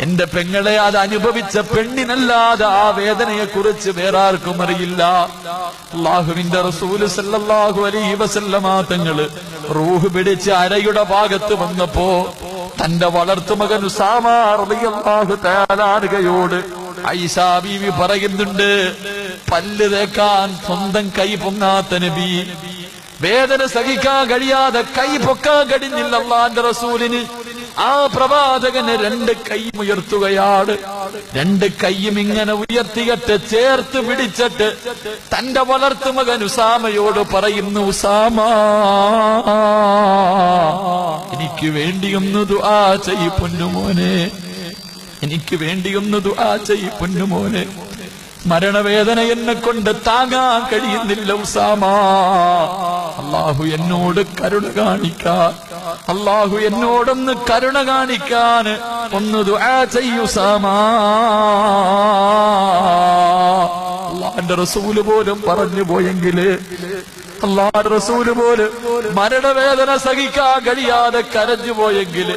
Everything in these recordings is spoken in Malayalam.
എന്റെ പെങ്ങളെ അത് അനുഭവിച്ച പെണ്ണിനല്ലാതെ ആ വേദനയെ കുറിച്ച് വേറെ ആർക്കും അറിയില്ല. അല്ലാഹുവിന്റെ റസൂൽ സല്ലല്ലാഹു അലൈഹി വസല്ലമ തങ്ങള് റൂഹ് പിടിച്ച് അരയുടെ ഭാഗത്ത് വന്നപ്പോ തന്റെ വളർത്തുമകൻ ഉസാമ റളിയല്ലാഹു തആല അൻഹയോട് ആയിഷ ബീവി പറയുന്നുണ്ട്, പല്ല് തേക്കാൻ സ്വന്തം കൈ പൊങ്ങാത്ത നബി, വേദന സഹിക്കാൻ കഴിയാതെ കൈ പൊക്കാൻ കഴിഞ്ഞില്ല അല്ലാഹുവിന്റെ റസൂലിന്. ആ പ്രവാചകന് രണ്ട് കൈ ഉയർത്തുകയാണ്. രണ്ട് കൈയും ഇങ്ങനെ ഉയർത്തിയിട്ട് ചേർത്ത് പിടിച്ചിട്ട് തന്റെ വളർത്തുമകൻ ഉസാമയോട് പറയുന്നു, ഉസാമ, എനിക്ക് വേണ്ടിയൊന്ന് ദുആ ചെയ്യ് പൊന്നുമോനെ, എനിക്ക് വേണ്ടിയൊന്ന് ദുആ ചെയ്യ് പൊന്നുമോനെ. മരണവേദന എന്നെ കൊണ്ട് താങ്ങാൻ കഴിയുന്നില്ല ഉസാമ. അല്ലാഹു എന്നോട് കരുണ കാണിക്കാൻ, അല്ലാഹു എന്നോടൊന്ന് കരുണ കാണിക്കാൻ ഒന്ന് ദുആ ചെയ്യൂ ഉസാമ. അല്ലാഹുവിന്റെ റസൂല് പോലും പറഞ്ഞു പോയെങ്കില്, അല്ലാഹുവിന്റെ റസൂല് പോലും മരണവേദന സഹിക്കാൻ കഴിയാതെ കരഞ്ഞു പോയെങ്കില്,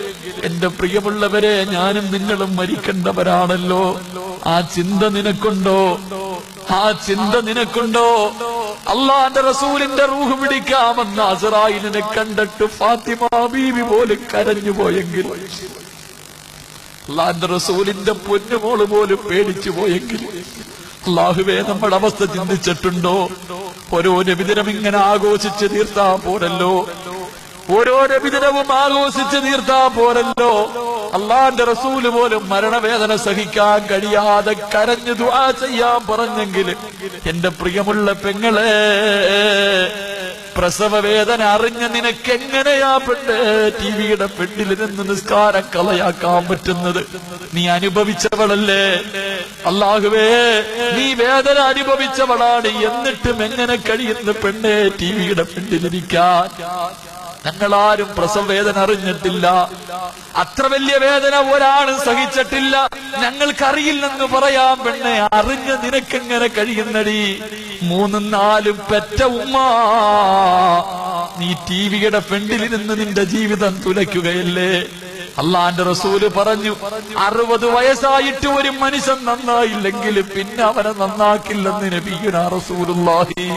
എന്റെ പ്രിയമുള്ളവരെ, ഞാനും നിങ്ങളും മരിക്കേണ്ടവരാണല്ലോ. ആ ചിന്ത നിനക്കുണ്ടോ? ആ ചിന്ത നിനക്കുണ്ടോ? അല്ലാഹുവിന്റെ റസൂലിന്റെ റൂഹ് പിടിക്കാമെന്ന അസ്റായീലിനെ കണ്ടിട്ട് ഫാത്തിമ ബീവി പോലും കരഞ്ഞു പോയെങ്കിൽ, അല്ലാഹുവിന്റെ റസൂലിന്റെ പൊന്നുമോള് പോലും പേടിച്ചു പോയെങ്കിൽ, അല്ലാഹുവേ, നമ്മുടെ അവസ്ഥ ചിന്തിച്ചിട്ടുണ്ടോ? ഓരോ നബിദിനം ഇങ്ങനെ ആഘോഷിച്ച് തീർത്താ പോരല്ലോ, ഓരോ നബിദിനവും ആഘോഷിച്ച് തീർത്താ പോരല്ലോ. അല്ലാഹുവിന്റെ റസൂല് പോലും മരണവേദന സഹിക്കാൻ കഴിയാതെ കരഞ്ഞു ദുആ ചെയ്യാൻ പറഞ്ഞെങ്കിൽ, എന്റെ പ്രിയമുള്ള പെങ്ങളെ, പ്രസവവേദന അറിഞ്ഞ നിനക്ക് എങ്ങനെയാ പെണ്ണ് ടിവിയുടെ പെണ്ണിൽ നിന്ന് നിസ്കാരം കളയാക്കാൻ പറ്റുന്നത്? നീ അനുഭവിച്ചവളല്ലേ അല്ലാഹുവേ, നീ വേദന അനുഭവിച്ചവളാണ്. എന്നിട്ടും എങ്ങനെ കഴിയുന്ന പെണ്ണ് ടിവിയുടെ പെണ്ണിലിരിക്കാൻ? ഞങ്ങളാരും പ്രസവവേദന അറിഞ്ഞിട്ടില്ല. അത്ര വലിയ വേദന ഒരാളും സഹിച്ചിട്ടില്ല. ഞങ്ങൾക്കറിയില്ലെന്ന് പറയാൻ പെണ്ണെ, അറിഞ്ഞ നിനക്കെങ്ങനെ കഴിയുന്നടി? 3-4 പെറ്റ ഉമ്മ, നീ ടിവിയുടെ ഫ്രണ്ടിലിരുന്ന് നിന്റെ ജീവിതം തുലയ്ക്കുകയല്ലേ? അല്ലാഹുവിന്റെ റസൂല് പറഞ്ഞു, 60 വയസ്സായിട്ട് ഒരു മനുഷ്യൻ നന്നായില്ലെങ്കിൽ പിന്നെ അവനെ നന്നാക്കില്ലെന്ന് നബിയുനാ റസൂലുള്ളാഹി.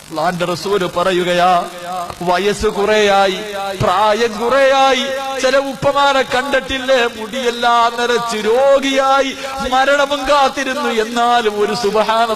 അല്ലാഹുവിന്റെ റസൂല് പറയുകയാ, വയസ്സ് കുറേയായി, പ്രായം കുറേയായി. ചില ഉപ്പമാരെ കണ്ടിട്ടില്ലേ, മുടിയെല്ലാം നരച്ച് രോഗിയായി മരണവും കാത്തിരുന്നു. എന്നാലും ഒരു സുബ്ഹാനല്ലാഹ്